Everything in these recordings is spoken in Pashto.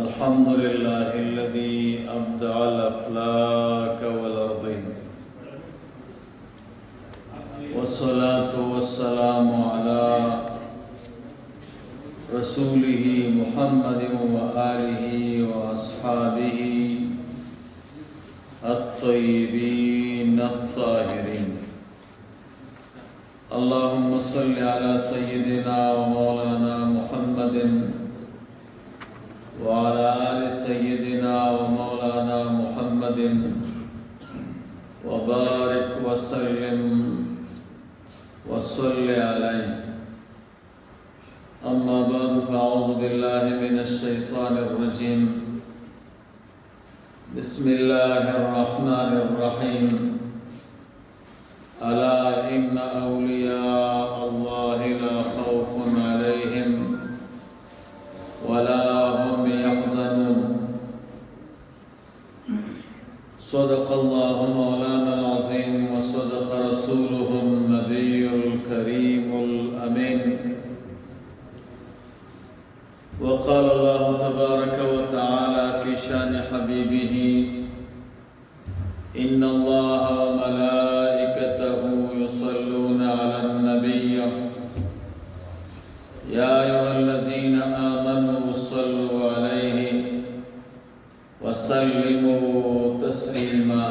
الحمد لله الذي أبدع الأفلاك والأرضين، والصلاة والسلام على رسوله محمد وآله وأصحابه الطيبين الطاهرين. اللهم صل على سيدنا ومولانا محمد وعلى آل سيدنا ومولانا محمد وبارك وسلم وصل عليه. أما بعد فأعوذ بالله من الشيطان الرجيم. بسم الله الرحمن الرحيم. ألا إن أولياء الله لا خوف عليهم ولا هم يحزنون. صدق الله مولانا العظيم وصدق رسوله النبي الكريم الأمين. وقال الله تبارك وتعالى في شان حبيبه: إن الله وملائكته يصلون على النبي يا أيها الذين آمنوا صلوا عليه وسلموا تسليما.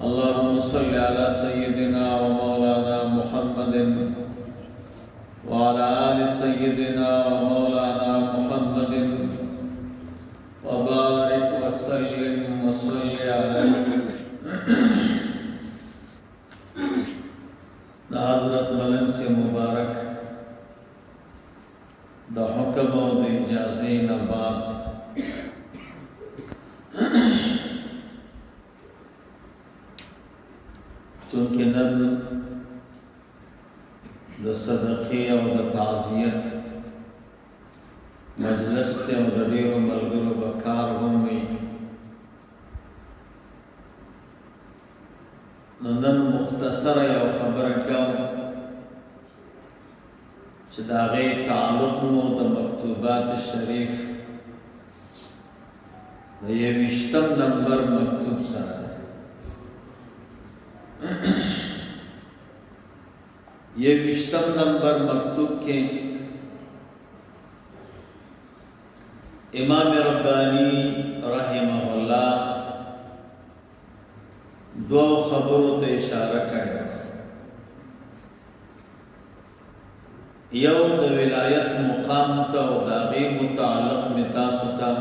اللهم صل على سيدنا ومولانا محمد وعلى آل سيدنا ومولانا محمد وبارك وسلم وصل عليه. حضرت ملن سے مبارک دا حکم و دا اجازین بعد چونکہ نن دا صدقی و دا تعزیت مجلس تے و دا دیر و ملگر و بکار ہومی نن مختصر یا خبر کم چه دا غیر تعلق مو دا مکتوبات شریف دا یہ 20 نمبر مکتوب سر ہے. یہ 20 نمبر مکتوب کے امام ربانی رحمہ اللہ دو خبروں تے اشارہ کرے. یو د ولایت مقام تا او داغی متعلق متاسو تا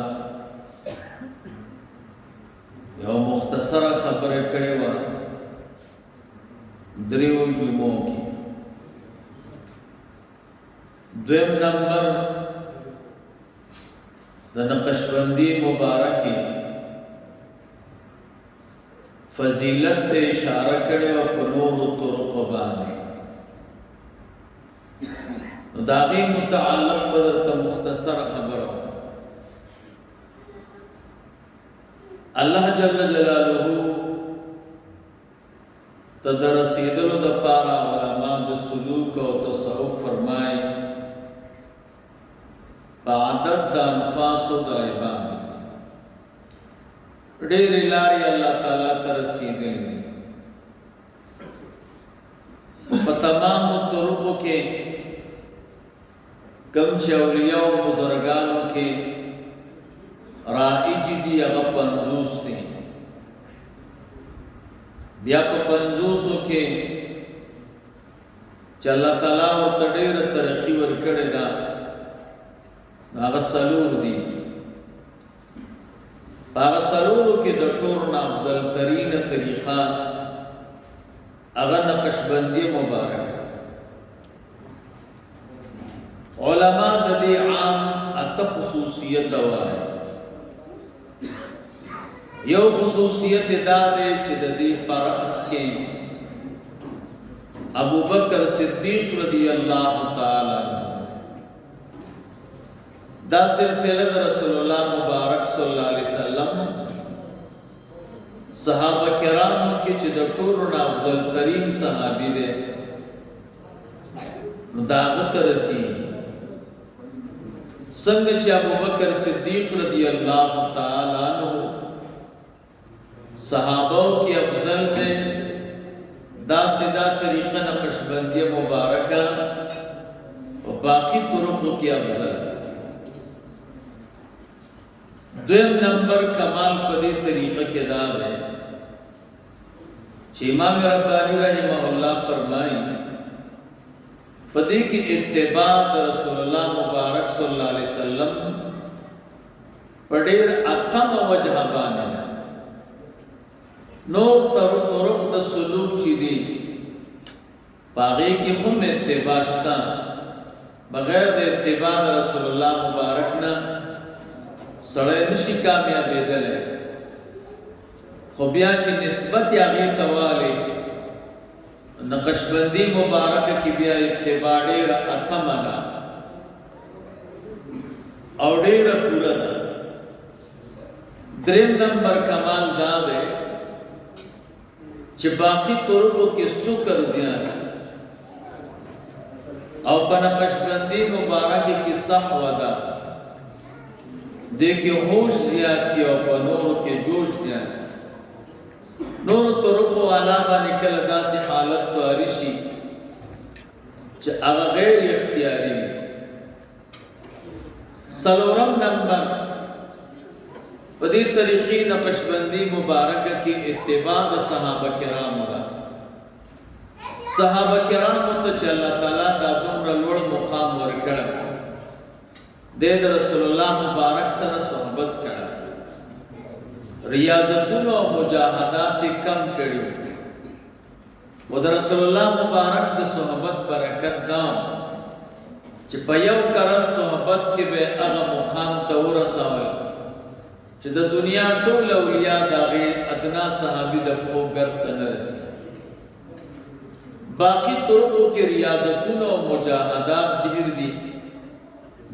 یو مختصر خبر کرے و دریو جمعوں کی. دویم نمبر د نقشبندی مبارکی فضیلت تے اشارہ کرے و پنور طرق بانے داغی متعلق بدرتا مختصر خبر ہو. اللہ جل جلالہ تدرسیدل دا پارا علماء دا سلوک و تصوف فرمائے بعدد دا انفاس و دا عبادت دیر لاری اللہ تعالیٰ ترسیدل فتمام طرقوں کے کم چه اولیاء و بزرگانوں کے رائج دی اغا 50 دی. بیا پا 50 کے چه اللہ تعالیٰ و تدیر ترقی ورکڑی دا اغا سلور دی. اغا سلور کے دکورنا افضل ترین طریقہ اغا نقشبندی مبارک. علماء ددی عام ات خصوصیت ہے. یو خصوصیت دا دے چھ ددی پر اس کے ابو بکر صدیق رضی اللہ تعالی دا سلسلہ رسول اللہ مبارک صلی اللہ علیہ وسلم صحابہ کرام کی چھ دکورنا افضل ترین صحابی دے داغت رسی څنګه چې ابوبکر صدیق رضی الله تعالی عنہ صحابوں کی افضل دے دا سدا طریقہ نقشبندی مبارکہ و باقی طرقوں کی افضل ہے. دویم نمبر کمال پدی طریقہ کے داد ہے کہ امام ربانی رحمہ اللہ فرمائی پدی کی اتباع رسول اللہ مبارک صلی اللہ علیہ وسلم پڑیر اتم وجہ بانینا نور طرق دا سلوک چی دی باغی کی خم اتباع شتا بغیر دا اتباع رسول اللہ مبارکنا سڑے نشی کامیابی دلے خوبیاں چی نسبت یاغی توالی نقشبندی مبارک کی بیا اتباع دیر اتم اگا اور دیر پورا دا. درم نمبر کمال دا دے چھ باقی طرقوں کے سکر زیادہ او پنقشبندی مبارک کی صحوہ دا دیکھے ہوش زیادتی او پنوروں کے جوش زیادتی نور طرقوں علامہ نکل دا سی حالت تو عرشی چھ اگا غیر اختیاری بھی. سلورم نمبر پدی طریقی نقشبندی مبارک کی اتباع صحابہ کرام دا صحابہ کرام تو چھ اللہ تعالیٰ دا دمر لوڑ مقام ورکڑ دید رسول اللہ مبارک سر صحبت کڑا ریاضتون و مجاہدات کم کڑی و دا رسول اللہ مبارک دا صحبت برکت داؤں چھ پیو کرد صحبت کے بے اغا مقام تورا سوال چھ دا دنیا طول اولیاء دا غیر ادنا صحابی دا پھوگر تنرسی. باقی طرقوں کے ریاضتون و مجاہدات دیر دی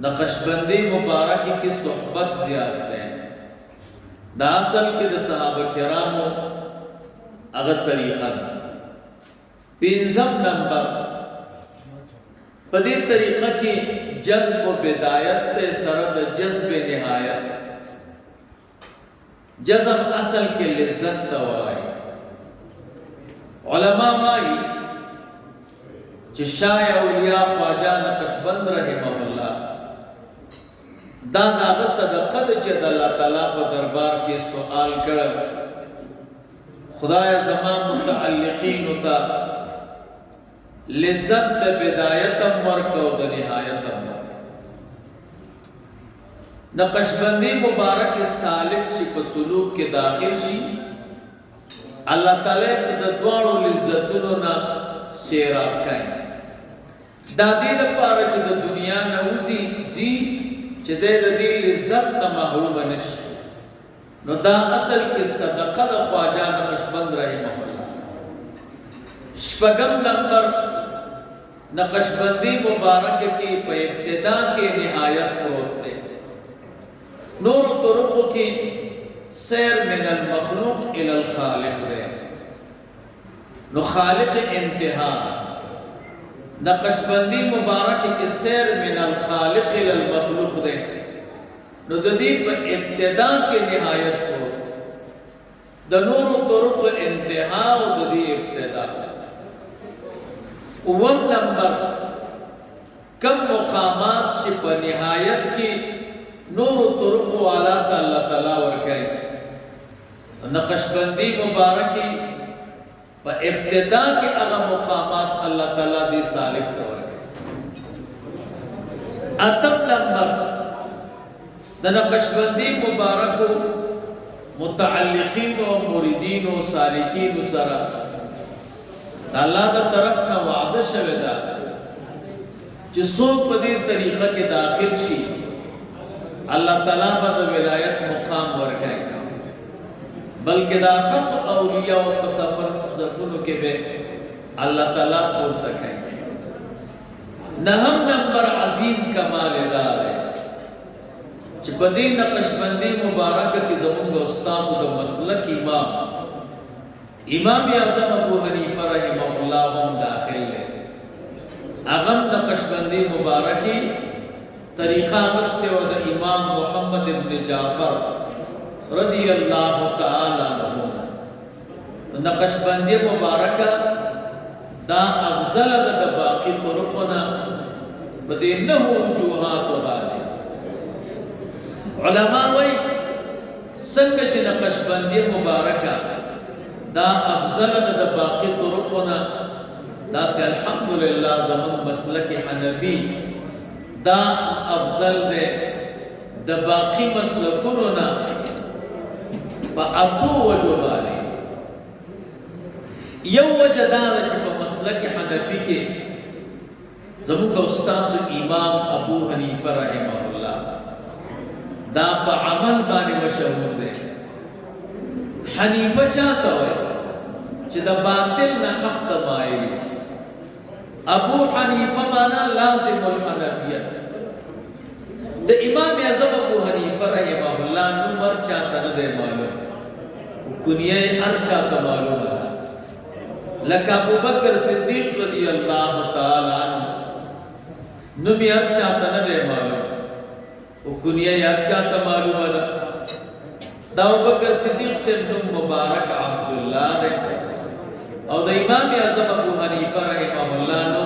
نقشبندی مبارکی کی صحبت زیادت ہیں دا اصل کے دا صحابہ کرامو اگر طریقہ دا. پینزم نمبر پدی طریقہ کی جذب و بدایت تے سرد جذب نہایت جذب اصل کے لذت دوائی. علماء مائی چھ شاہ اولیاء خواجہ نقشبند رحمہ اللہ دا ناغ صدقہ دا چھ اللہ تعالیٰ پا دربار کے سوال کر خدا زمان متعلقین تا لذت دا بدایتم ورکو دا نہایتم ورکو. نقشبندی مبارک سالک شی پا سلوک کے داخل شی اللہ تعالیٰ دا دوارو لذتونو نا سیراب کائیں دادی دا پارا چھ دا دنیا نوزی زی چھ دے دا دی لذت نا محروم نش نو دا اصل کی صدقہ دا خواجہ نقشبند رحمہ اللہ. شپگم نمبر نقشبندی مبارک کی پا ابتدا کے نہایت کو ہوتے نور طرقوں کی سیر من المخلوق الى الخالق دے نو خالق انتہا نقشبندی مبارک کی سیر من الخالق الى المخلوق دے نو ددی پا ابتدا کے نہایت کو دا نور طرق انتہا و ددی ابتدا. اوم نمبر کم مقامات سے پا نہایت کی نور طرق والا تا اللہ تعالیٰ ورکائی نقشبندی مبارکی پا ابتدا کے اغا مقامات اللہ تعالیٰ دی سالک تا ورکائی. اتم نمبر دا نقشبندی مبارکو متعلقین و موردین و سالکین و سرا اللہ دا طرف کا وعدہ شویدہ چھ سوک پدیر طریقہ کے داخل شی اللہ تعالیٰ با دا ولایت مقام ورکائی بلکہ دا خص اولیاء و پسفنو کے بے اللہ تعالیٰ پورتا کھائیں. نہم نمبر عظیم کمال دار ہے چپدی نقشبندی مبارک کی زمون کا استاذ دا مسلک امام اعظم ابو حنیفہ رحمہ اللہ ہم داخل لے اغم نقشبندی مبارکی طریقہ غستے و دا امام محمد ابن جعفر رضی اللہ تعالی عنہ نقش بندی مبارکہ دا افضل دا باقی طرقنا بدے نہو وجوہات و بانے علماء وی سنگچ نقش بندی مبارکہ دا افضل دا باقی طرقنا دا سے الحمدللہ زمان مسلک حنفی دا افضل دے دا باقی مسلکوننا پا اتو وجو بانے یو وجہ دانا کہ پا مسلک حنفی کے زمان کا استاذ امام ابو حنیفہ رحمہ اللہ دا پا عمل بانے مشہور دے حنیفہ چاہتا ہوئے چی دا باطل نا حق تمائلی ابو حنیفہ مانا لازم الحنفیت دا امام اعظم ابو حنیفہ رحمہ اللہ نمبر چاہتا ندے معلوم کنیہ ار چاہتا معلوم ہے لکہ ابو بکر صدیق رضی اللہ تعالی عنہ نمی ار چاہتا ندے معلوم کنیہ ار چاہتا معلوم ہے دا ابو بکر صدیق سے نم مبارک عبداللہ دے اور دا امام اعظم ابو حنیفہ رحمہ اللہ نو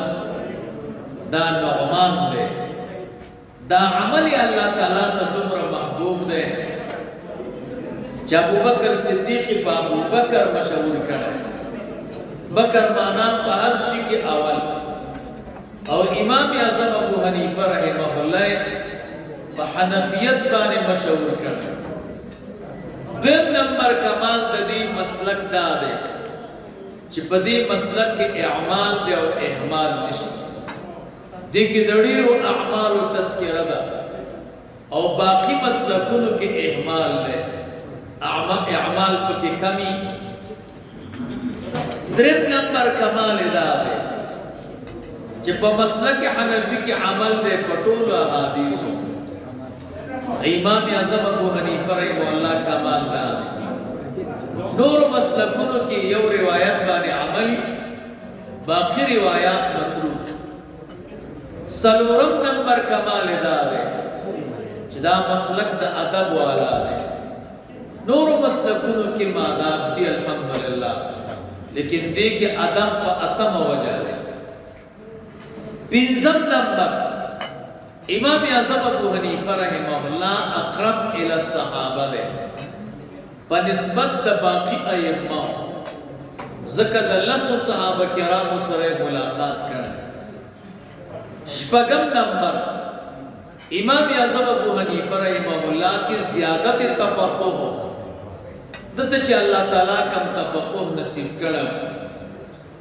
دا نعمان دے دا عمل اللہ تعالیٰ تا تمر محبوب دے چا ابو بکر صدیقی پا ابو بکر مشہور کرے بکر مانا پا ہر شی کے اول اور امام اعظم ابو حنیفہ رحمہ اللہ پا حنفیت بانے مشہور کرے دن نمبر کمال دا دی مسلک دا دے چی پا دی مسلک کے اعمال دے اور احمال نشت دی کی دڑیر و اعمال و تذکرہ دا اور باقی مسلکونو کے احمال دے اعمال پا کی کمی درم نمبر کمال دا دے چی پا مسلک حنفی کے عمل دے پٹول حدیثو امام اعظم ابو حنیفہ رحمہ اللہ کمال دا دے نور مسلکونو کی یو روایت بانے عملی باقی روایات متروک سلورم نمبر کمال دارے چدا مسلک دا ادب والا دے نور مسلکونو کی ماداب دی الحمدللہ لیکن دے کے ادب پا اتم وجہ دے پینزم نمبر امام اعظم ابو حنیفہ رحمہ اللہ اقرب الى الصحابہ دے بنسبت دا باقی ائمہ ذکر دا لسو صحابہ کرام سرے ملاقات کرنے شپگم نمبر امام اعظم ابو حنیفہ رحمہ اللہ کی زیادت تفقہ ہو دتا چی اللہ تعالیٰ کم تفقہ نصیب کرے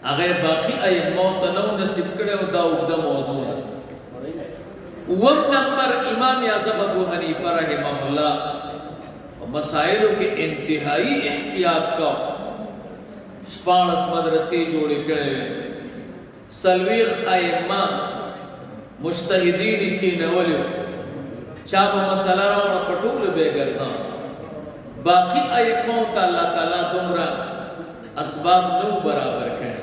اگر باقی ائمہ تنو نصیب کرے دا اگدہ موضوع ہے وم نمبر امام اعظم ابو حنیفہ رحمہ اللہ مسائلوں کے انتہائی احتیاط کا شپانس مدرسی جوڑے کرے سلویخ ائمہ مجتہدین کی نولیو چاہو مسئلہ رونا پٹول بے گرزان باقی ائمہ تا اللہ تعالیٰ دمرا اسباب نو برابر کرے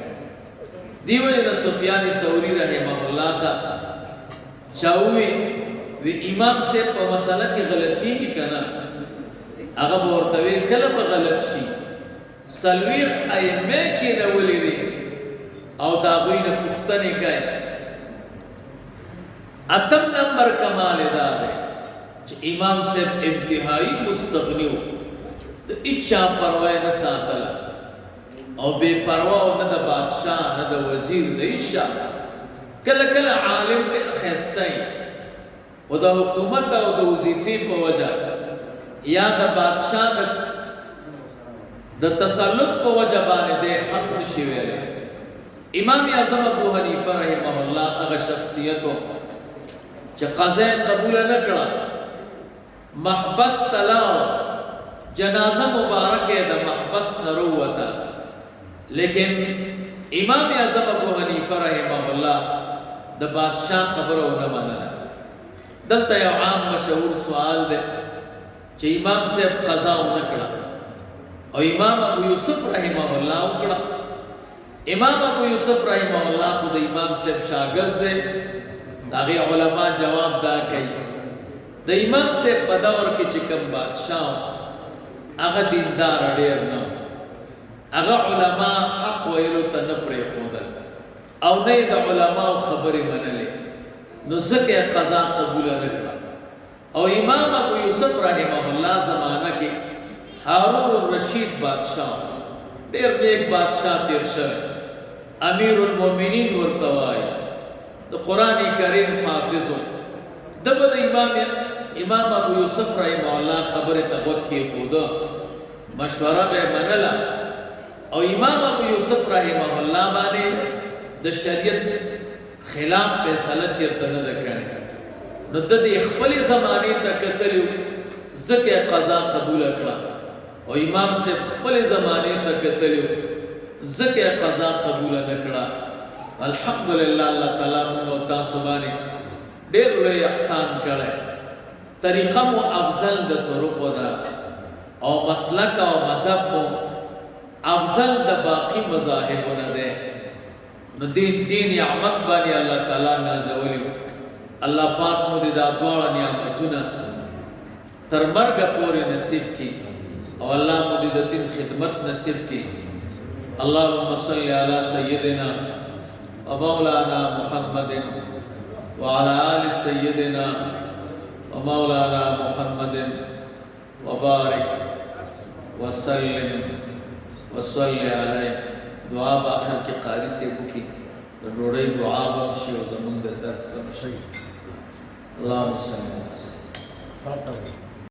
دیوجہ سفیان ثوری رحمہ اللہ تا چاہوئے وی امام سے پا مسئلہ کی غلطی ہی کنا اگر بورتوی کلب غلط شی سلویخ ائمہ کی نولی دی او داغوین پختنی کئے اتم نمبر کمال دارے امام سے انتہائی مستغنیو اچھا پروائے نہ ساتلا او بے پرواہ نہ دا بادشاہ نہ دا وزیر دا عشاء کل کل عالم دے خیستائی و دا حکومت دا و دا وزیفی پا وجہ یا دا بادشاہ دا تسلط پا وجہ بانے دے حق نشویلے امام اعظم ابو حنیفہ رحمہ اللہ اگر شخصیتوں چا قضاء قبول نکڑا محبس تلاو جنازہ مبارک دا محبس نروتا لیکن امام اعظم ابو حنیفہ رحمہ اللہ دا بادشاہ خبرو نمانا دلتا یو عام مشہور سوال دے چا امام سے اب قضاء نکڑا اور امام ابو یوسف رحمہ اللہ اکڑا امام ابو یوسف رحمہ اللہ خود امام سے اب شاگرد دے داغي علماء جواب دا کوي د امام سے په دور کې چې کوم بادشاہ هغه دیندار ډېر نه هغه علماء حق ویلو ته نه پرېښودل او نه د علماء خبرې منلې نو ځکه قضا قبول نه کړه او امام ابو یوسف رحمه الله زمانہ کې هارون الرشید بادشاہ ډېر نیک بادشاہ تیر شوی امیر المؤمنین ورته وایي د قرآن کریم حافظ دغه د امام ابو یوسف رحمه الله خبره ته غوږ کېښوده مشوره به منله او امام ابو یوسف رحمه الله باندې د شریعت خلاف فیصله چیرته نه ده کړې نو د دې خپلې زمانې ته کتلو ځکه قضا قبول کړه او امام سے خپلې زمانې ته کتلو ځکه قضا قبول نه کړه الحمدلله الله تعالی موږ تاسو باندې ډېر لوی احسان کړی طریقه مو افضل د طرقو ده او مسلک او مذهب مو افضل د باقی مذاهبو نه ده نو دین نعمت باندې الله تعالی نازولی الله پاک مو دې دا دواړه نعمتونه تر مرګ پورې نصیب کړي او الله مو دې د دین خدمت نصیب کړي اللهم صل علی سیدنا ومولانا محمد وعلى آل سيدنا ومولانا محمد وبارك وسلم وصلي عليه دعا باخر کی قاری سے بکی ڈوڑی دعا بمشی و زمون درس بمشی اللهم صل على سيدنا